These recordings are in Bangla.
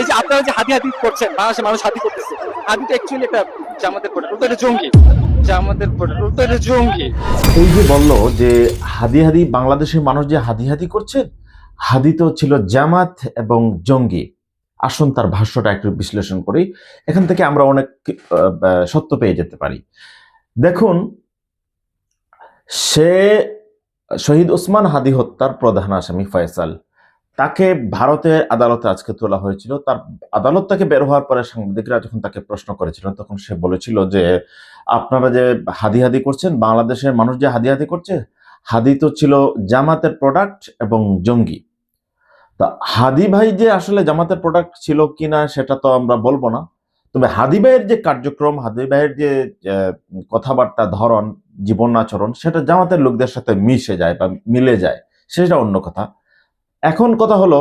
এই যে আপনারা যে হাতি হাতি করছেন, বাংলাদেশের মানুষ হাতি করতেছে, হাতি তো অ্যাকচুয়ালি একটা জামাতের প্রোডাক্ট, ওটা একটা জঙ্গি। জামাতের প্রোডাক্ট, ওটা একটা জঙ্গি। এই যে বললো যে হাদি হাদি বাংলাদেশের মানুষ যে হাদি হাদি করছে, হাদি তো ছিল জামাত এবং জঙ্গি। আসুন তার ভাষ্যটা একটু বিশ্লেষণ করি, এখান থেকে আমরা অনেক সত্য পেয়ে যেতে পারি। দেখুন, সে শহীদ ওসমান হাদি হত্যার প্রধান আসামি ফয়সাল, তাকে ভারতের আদালতে আজকে তোলা হয়েছিল। তার আদালত থেকে বের হওয়ার পরে সাংবাদিকরা যখন তাকে প্রশ্ন করেছিল, তখন সে বলেছিল যে আপনারা যে হাদি হাদি করছেন, বাংলাদেশের মানুষ যে হাদি হাদি করছে, হাদি তো ছিল জামাতের প্রোডাক্ট এবং জঙ্গি। তা হাদি ভাই যে আসলে জামাতের প্রোডাক্ট ছিল কিনা সেটা তো আমরা বলবো না, তবে হাদি ভাইয়ের যে কার্যক্রম, হাদি ভাইয়ের যে কথাবার্তা ধরন, জীবন আচরণ, সেটা জামাতের লোকদের সাথে মিশে যায় বা মিলে যায়, সেটা অন্য কথা। এখন কথা হলো,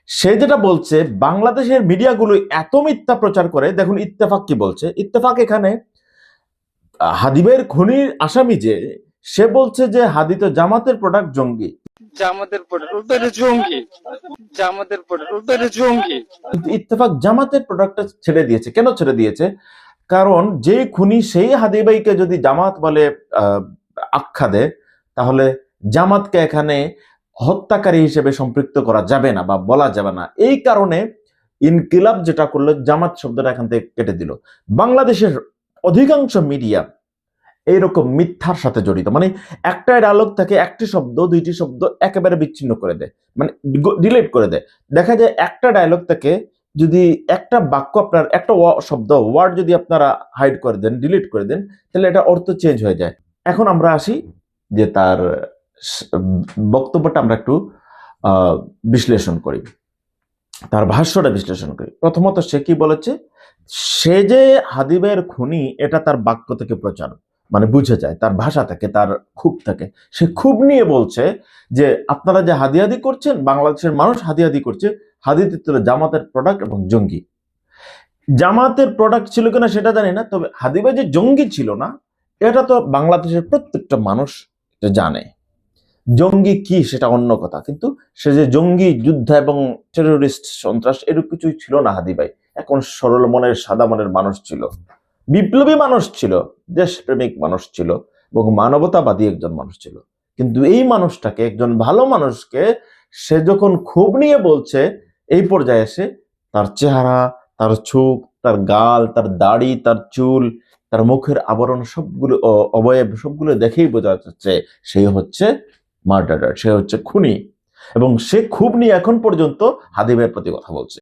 সে যেটা বলছে বাংলাদেশের মিডিয়াগুলো এত মিথ্যা প্রচার করে। দেখুন ইত্তেফাক কি বলছে। ইত্তেফাক এখানে হাদিবের খুনির আসামি যে, সে বলছে যে হাদি তো জামাতের প্রোডাক্ট, জঙ্গি। জামাতের প্রোডাক্ট, ওটা একটা জঙ্গি। জামাতের প্রোডাক্ট, ওটা একটা জঙ্গি। কিন্তু ইত্তেফাক জামাতের প্রোডাক্টটা ছেড়ে দিয়েছে। কেন ছেড়ে দিয়েছে? কারণ যে খুনি সেই হাদি ভাইকে যদি জামাত বলে আখ্যা দেয়, তাহলে জামাতকে এখানে হত্যাকারী হিসেবে সম্পৃক্ত করা যাবে না বা বলা যাবে না। এই কারণে ইনকিলাব যেটা করলো, জামাত শব্দটা এখান থেকে কেটে দিল। বাংলাদেশের অধিকাংশ মিডিয়া এইরকম মিথ্যার সাথে জড়িত, মানে একটা ডায়লগ থেকে একটি শব্দ, দুইটি শব্দ একেবারে বিচ্ছিন্ন করে দেয়, মানে ডিলিট করে দেয়। দেখা যায় একটা ডায়লগ থেকে যদি একটা বাক্য, আপনার একটা শব্দ, ওয়ার্ড যদি আপনারা হাইড করে দেন, ডিলিট করে দেন, তাহলে এটা অর্থ চেঞ্জ হয়ে যায়। এখন আমরা আসি যে তার বক্তব্যটা আমরা একটু বিশ্লেষণ করি, তার ভাষ্যটা বিশ্লেষণ করি। প্রথমত সে কি বলেছে, সে যে হাদিবের খুনি এটা তার বাক্য থেকে প্রচার, মানে বুঝে যায়, তার ভাষা থেকে, তার ক্ষোভ থেকে। সে ক্ষোভ নিয়ে বলছে যে আপনারা যে হাদিয়াদি করছেন, বাংলাদেশের মানুষ হাদিয়াদি করছে, হাদিদি তো জামাতের প্রোডাক্ট এবং জঙ্গি। জামাতের প্রোডাক্ট ছিল কিনা সেটা জানি না, তবে হাদিবা যে জঙ্গি ছিল না, এটা তো বাংলাদেশের প্রত্যেকটা মানুষ জানে। জঙ্গি কি সেটা অন্য কথা, কিন্তু সে যে জঙ্গি, যোদ্ধা এবং টেরোরিস্ট, সন্ত্রাস, এরকম কিছুই ছিল না হাদি ভাই। এখন সরল মনের, সাদা মনের মানুষ ছিল, বিপ্লবী মানুষ ছিল, দেশপ্রেমিক মানুষ ছিল এবং মানবতাবাদী একজন মানুষ ছিল। কিন্তু এই মানুষটাকে, একজন ভালো মানুষকে, সে যখন ক্ষোভ নিয়ে বলছে, এই পর্যায়ে এসে তার চেহারা, তার চোখ, তার গাল, তার দাড়ি, তার চুল, তার মুখের আবরণ, সবগুলো অবয়ব, সবগুলো দেখেই বোঝা যাচ্ছে সে হচ্ছে মার্ডারার, সে হচ্ছে খুনি। এবং সে খুব নিয়ে এখন পর্যন্ত হাদিবের প্রতি কথা বলছে।